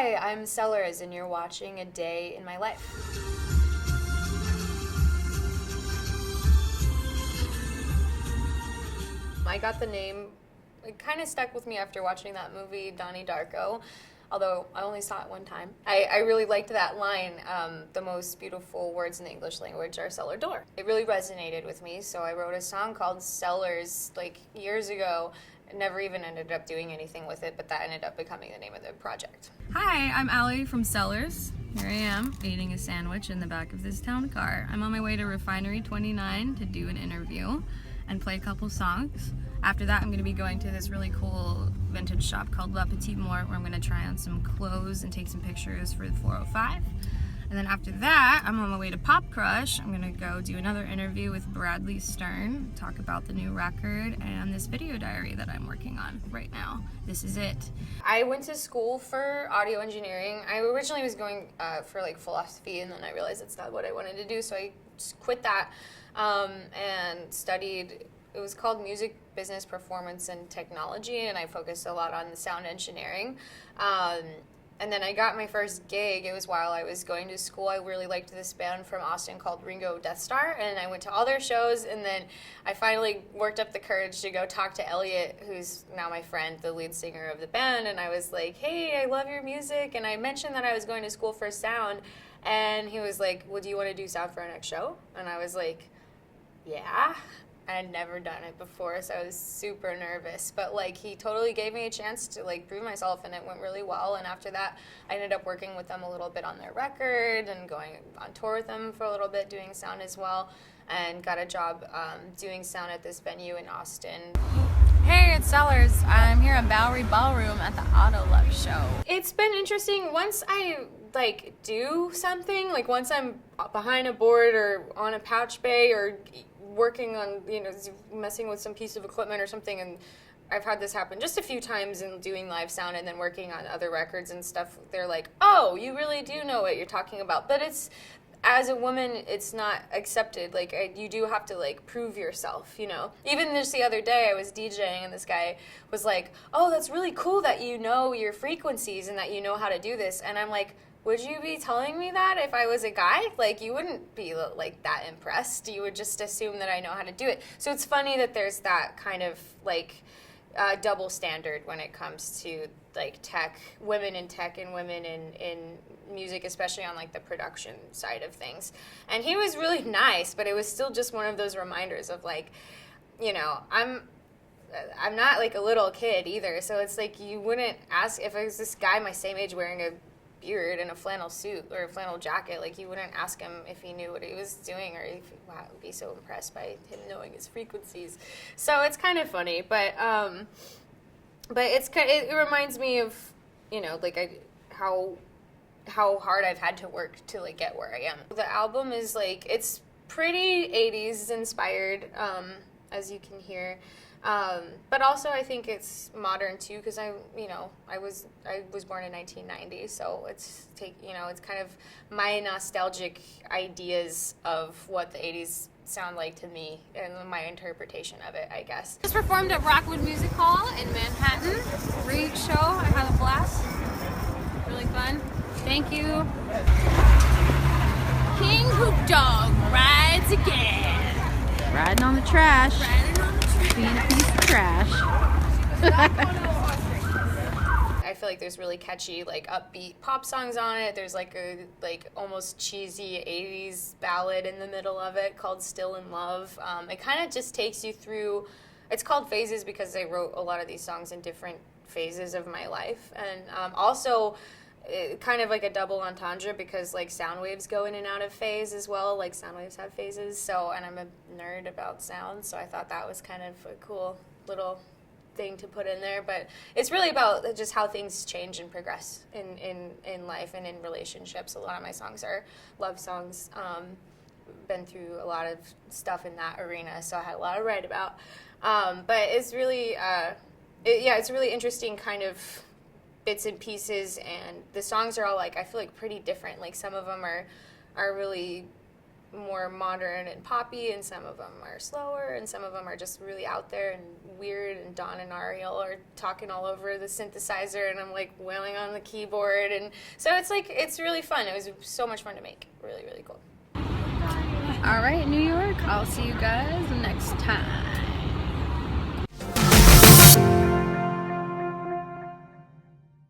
Hi, I'm CELLARS, and you're watching A Day in My Life. I got the name, it kind of stuck with me after watching that movie, Donnie Darko, although I only saw it one time. I really liked that line, the most beautiful words in the English language are cellar door. It really resonated with me, so I wrote a song called Cellars like years ago. Never even ended up doing anything with it, but that ended up becoming the name of the project. Hi, I'm Allie from Cellars. Here I am, eating a sandwich in the back of this town car. I'm on my way to Refinery 29 to do an interview and play a couple songs. After that, I'm going to be going to this really cool vintage shop called La Petite Mort, where I'm going to try on some clothes and take some pictures for the 405. And then after that, I'm on my way to PopCrush. I'm going to go do another interview with Bradley Stern, talk about the new record and this video diary that I'm working on right now. This is it. I went to school for audio engineering. I originally was going for like philosophy, and then I realized that's not what I wanted to do, so I just quit that and studied. It was called Music, Business, Performance, and Technology, and I focused a lot on the sound engineering. And then I got my first gig. It was while I was going to school. I really liked this band from Austin called Ringo Death Star, and I went to all their shows, and then I finally worked up the courage to go talk to Elliot, who's now my friend, the lead singer of the band, and I was like, hey, I love your music, and I mentioned that I was going to school for sound, and he was like, well, do you want to do sound for our next show? And I was like, yeah. I had never done it before, so I was super nervous, but like he totally gave me a chance to like prove myself, and it went really well. And after that, I ended up working with them a little bit on their record and going on tour with them for a little bit, doing sound as well, and got a job doing sound at this venue in Austin. Hey, it's Cellars. I'm here at Bowery Ballroom at the Auto Love Show. It's been interesting. Once I like do something, like once I'm behind a board or on a pouch bay or working on, messing with some piece of equipment or something, and I've had this happen just a few times in doing live sound and then working on other records and stuff. They're like, oh, you really do know what you're talking about. But it's, as a woman, it's not accepted. Like, you do have to, like, prove yourself, Even just the other day, I was DJing, and this guy was like, oh, that's really cool that you know your frequencies and that you know how to do this. And I'm like, would you be telling me that if I was a guy? Like, you wouldn't be, like, that impressed. You would just assume that I know how to do it. So it's funny that there's that kind of, like, double standard when it comes to, like, tech, women in tech and women in music, especially on, like, the production side of things. And he was really nice, but it was still just one of those reminders of, like, I'm not, like, a little kid either. So it's like you wouldn't ask if it was this guy my same age wearing a beard and a flannel suit or a flannel jacket, like you wouldn't ask him if he knew what he was doing, or if would be so impressed by him knowing his frequencies. So it's kind of funny, but it reminds me of how hard I've had to work to like get where I am. The album is like, it's pretty 80s inspired, as you can hear. But also I think it's modern too, because I was born in 1990, so it's kind of my nostalgic ideas of what the 80s sound like to me and my interpretation of it, I guess. Just performed at Rockwood Music Hall in Manhattan. Great show. I had a blast. Really fun. Thank you. King Hoop Dog rides again. Riding on the trash. Being a piece of trash. I feel like there's really catchy, like upbeat pop songs on it. There's like a almost cheesy 80s ballad in the middle of it called Still in Love. It kind of just takes you through, it's called phases because I wrote a lot of these songs in different phases of my life. And also kind of like a double entendre because like sound waves go in and out of phase as well. Like sound waves have phases. So, and I'm a nerd about sound, so I thought that was kind of a cool little thing to put in there. But it's really about just how things change and progress in life and in relationships. A lot of my songs are love songs. Been through a lot of stuff in that arena, so I had a lot to write about. But it's really, it's a really interesting kind of bits and pieces, and the songs are all like, I feel like pretty different. Like some of them are really more modern and poppy, and some of them are slower, and some of them are just really out there and weird, and Don and Ariel are talking all over the synthesizer, and I'm like wailing on the keyboard, and so it's really fun. It was so much fun to make. Really, really cool. All right, New York, I'll see you guys next time.